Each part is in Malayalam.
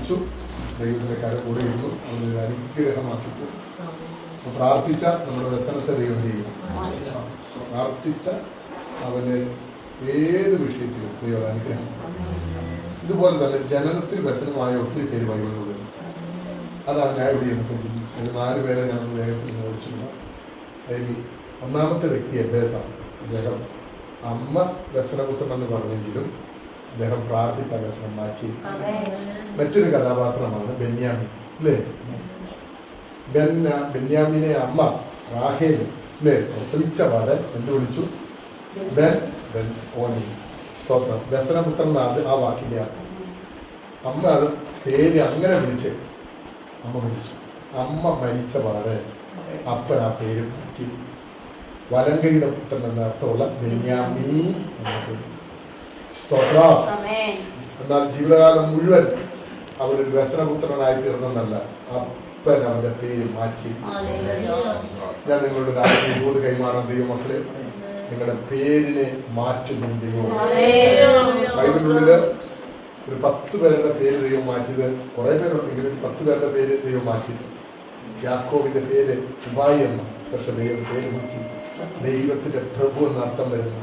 മരിച്ചു. ദൈവത്തിന്റെ കരം കൂടെ ഇരുന്നു അവനൊരു അനുഗ്രഹമാക്കി. പ്രാർത്ഥിച്ച നമ്മുടെ വ്യസനത്തെ ദൈവം ചെയ്യും. പ്രാർത്ഥിച്ച അവന് ഏത് വിഷയത്തിലും ദൈവം അനുഗ്രഹം. ഇതുപോലെ തന്നെ ജനനത്തിൽ വ്യസനമായ ഒത്തിരി പേര് ബൈബിളിലുണ്ട്. അതാണ് ഞാൻ ഇവിടെ നമുക്ക് ചിന്തിച്ചത്. 4 പേരെ ഞാൻ വേഗത്തിൽ നോക്കിച്ചില്ല. അതിൽ ഒന്നാമത്തെ വ്യക്തി എബേസാണ്. അദ്ദേഹം അമ്മ വ്യസനപുത്രൻ എന്ന് പറഞ്ഞെങ്കിലും അദ്ദേഹം പ്രാർത്ഥിച്ച വ്യസനം മാറ്റി. മറ്റൊരു കഥാപാത്രമാണ് ബെന്യാമിൻ, അല്ലേ? ബെന്യാമിനെ അമ്മ റാഹേൽ, അല്ലേ, പ്രസവിച്ച പാടെ എന്ത് വിളിച്ചു? ബെൻ ഓനി. സ്തോത്രം. വ്യസനപുത്രൻ എന്നാണ് ആ വാക്കിന്റെ അമ്മ അത് പേര് അങ്ങനെ വിളിച്ച് അമ്മ വിളിച്ചു. അമ്മ മരിച്ച പാടെ അപ്പൻ ആ പേര് മാറ്റി. വലങ്കയുടെ പുത്രൻ എന്ന അർത്ഥമുള്ള ബെന്യാമീൻ എന്ന പേര്. സ്തോത്രം. എന്നാൽ ജീവിതകാലം മുഴുവൻ അവനൊരു വ്യസനപുത്രനായി തീർന്നെന്നല്ല, അപ്പൻ അവന്റെ പേര് മാറ്റി. ഞാൻ നിങ്ങളുടെ രാജ്യം കൈമാറാൻ ദൈവമക്കളെ, നിങ്ങളുടെ പേരിനെ മാറ്റുന്നു ദൈവം. ബൈബിളില് ഒരു 10 പേരുടെ പേര് ദൈവം മാറ്റിയത് കുറെ പേരുണ്ടെങ്കിലും 10 പേരുടെ പേര് ദൈവം മാറ്റി. യാക്കോബിന്റെ പേര് ഉബായി എന്ന, പക്ഷെ ദൈവം പേര് മാറ്റി. ദൈവത്തിന്റെ പ്രഭു എന്ന അർത്ഥം വരുന്നു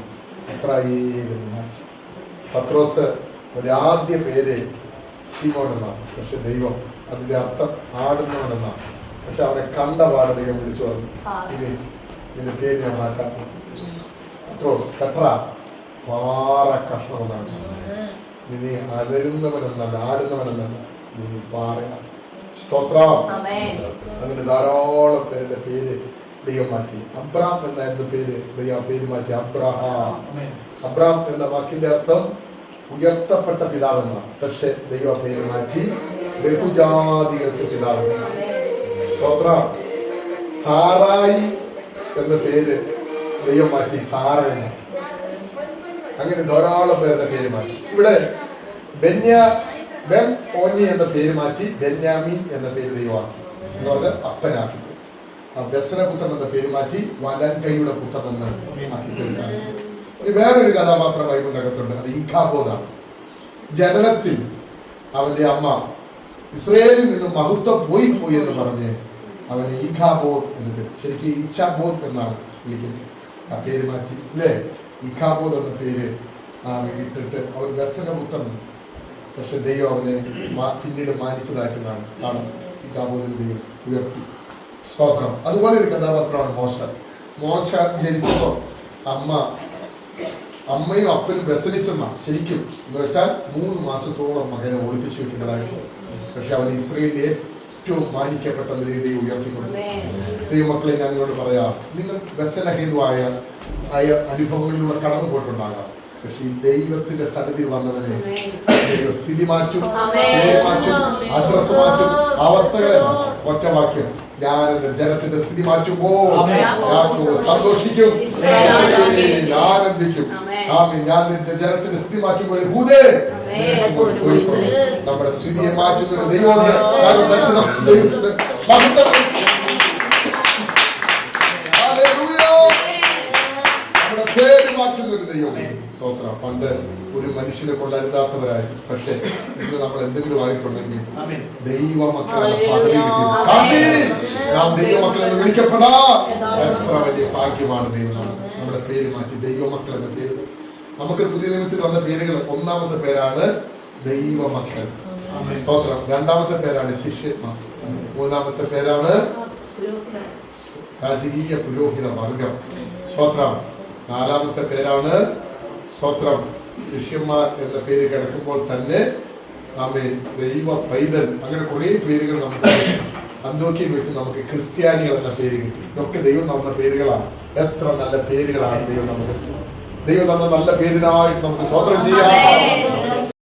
ഇസ്രായേൽ എന്ന് മാറ്റി. പത്രോസ് ഒരു ആദ്യ പേര് ശിമോൻ എന്നാണ്, പക്ഷെ ദൈവം അതിന്റെ അർത്ഥം ആടുന്നവനെന്നാണ്. പക്ഷെ അവനെ കണ്ടപാട് ദൈവം വിളിച്ചു പറഞ്ഞു, ഇനി ഇതിന്റെ പേര് ഞാൻ മാറ്റാം. പത്രോസ് പെട്ര, പാറ കഷ്ണമെന്നാണ്. ഇനി അലരുന്നവനെന്നല്ല, ആടുന്നവനെന്നല്ല, ഇനി പാറ. സ്തോത്രം. അങ്ങനെ ധാരാളം പേരുടെ പേര് ദൈവം മാറ്റി. അബ്രാം എന്നായിരുന്നു പേര്, ദൈവം പേര് മാറ്റി അബ്രഹാം. അബ്രാം എന്ന വാക്കിന്റെ അർത്ഥം ഉയർത്തപ്പെട്ട പിതാവെന്നാണ്, പക്ഷെ ദൈവ പേര് മാറ്റി ബഹുജാതികൾക്ക് പിതാവെന്നാണ്. സ്തോത്രം. സാറായി എന്ന പേര് ദൈവം മാറ്റി സാറ എന്ന്. അങ്ങനെ ധാരാളം പേരുടെ പേര് മാറ്റി. ഇവിടെ ബെൻ ഓനി എന്ന പേര് മാറ്റി ബെന്യാമീൻ എന്ന പേര് ദൈവമാക്കി എന്ന് പറഞ്ഞാൽ അപ്പനാക്കി. വ്യസനപുത്രൻ എന്ന പേര് മാറ്റി വലങ്കയുടെ പുത്രൻ എന്ന് ആക്കി തീർക്കാണ്. വേറൊരു കഥാപാത്രം ബൈബിളിനകത്തുണ്ട്, അത് ഈഖാബോദാണ്. ജനനത്തിൽ അവന്റെ അമ്മ ഇസ്രയേലിൽ നിന്ന് മഹത്വം പോയി എന്ന് പറഞ്ഞ് അവന് ഈഖാബോദ് എന്ന് പേര്, ശരിക്കും ഇച്ചാബോദ് എന്നാണ് വിളിക്കുന്നത്. ആ പേര് മാറ്റി, അല്ലേ? ഈഖാബോദ് എന്ന പേര് ഇട്ടിട്ട് അവൻ വ്യസനപുത്രൻ, പക്ഷെ ദൈവം അവനെ പിന്നീട് മാനിച്ചതായിട്ടാണ് കാണും. ഈഖാബോദിന് ദൈവം ഉയർത്തി. സ്തോത്രം. അതുപോലെ ഒരു കഥാപാത്രമാണ് മോശ. മോശ ജനിച്ചപ്പോൾ അമ്മയും അപ്പനും വ്യസനിച്ചെന്നാണ് ശരിക്കും. എന്ന് വെച്ചാൽ 3 മാസത്തോളം മകനെ ഒളിപ്പിച്ചു വെക്കേണ്ടതായിട്ട്. പക്ഷെ അവൻ ഇസ്രയേലിൽ ഏറ്റവും മാനിക്കപ്പെട്ട ദൈവം ഉയർത്തിക്കൊണ്ടു. ദൈവമക്കളെ ഞാൻ നിങ്ങളോട് പറയാം, നിങ്ങൾ വ്യസനഹേതുവായ അനുഭവങ്ങളിലൂടെ കടന്നു പോയിട്ടുണ്ടാകാം. പക്ഷെ ഈ ദൈവത്തിന്റെ സന്നിധി വന്നവനെ സ്ഥിതി മാറ്റും, അഡ്രസ് മാറ്റും, അവസ്ഥകളെ ഒറ്റ വാക്യം, ഞാൻ എന്റെ ജനത്തിന്റെ സ്ഥിതി മാറ്റുമ്പോൾ സന്തോഷിക്കും, ആനന്ദിക്കും. ഞാൻ നിന്റെ ജനത്തിന്റെ സ്ഥിതി മാറ്റുമ്പോൾ നമ്മുടെ സ്ഥിതിയെ മാറ്റുന്ന ദൈവമുണ്ട്. നമ്മുടെ പേര് മാറ്റുന്ന ഒരു ദൈവം. പണ്ട് ഒരു മനുഷ്യനെ കൊണ്ടരുതാത്തവരായി, പക്ഷെ ഇന്ന് നമ്മൾ എന്തെങ്കിലും ആയിട്ടുണ്ടെങ്കിൽ ദൈവമക്കളുടെ പദവി കിട്ടി നാം ദൈവമക്കളെന്ന് വിളിക്കപ്പെടാ. എത്ര വലിയ ഭാഗ്യമാണ് ദൈവം നമ്മുടെ പേര് മാറ്റി ദൈവമക്കൾ എന്ന പേര്. നമുക്ക് പുതിയ നിയമത്തിൽ തന്ന പേരുകൾ, ഒന്നാമത്തെ പേരാണ് ദൈവമക്കൾ. രണ്ടാമത്തെ പേരാണ് ശിഷ്യന്മാർ. മൂന്നാമത്തെ പേരാണ് രാജകീയ പുരോഹിത വർഗം. സ്തോത്രം. നാലാമത്തെ പേരാണ് സ്തോത്രം ശിഷ്യന്മാർ എന്ന പേര് കിടക്കുമ്പോൾ തന്നെ ദൈവ പൈതൽ. അങ്ങനെ കുറെ പേരുകൾ നമുക്ക് അന്തോക്കിയിൽ വെച്ച് നമുക്ക് ക്രിസ്ത്യാനികൾ എന്ന പേര് കിട്ടി. ഇതൊക്കെ ദൈവം തന്ന പേരുകളാണ്. എത്ര നല്ല പേരുകളാണ് ദൈവം നമുക്ക്. ദൈവം തന്ന നല്ല പേരിനായിട്ട് നമുക്ക് സ്തോത്രം ചെയ്യാം.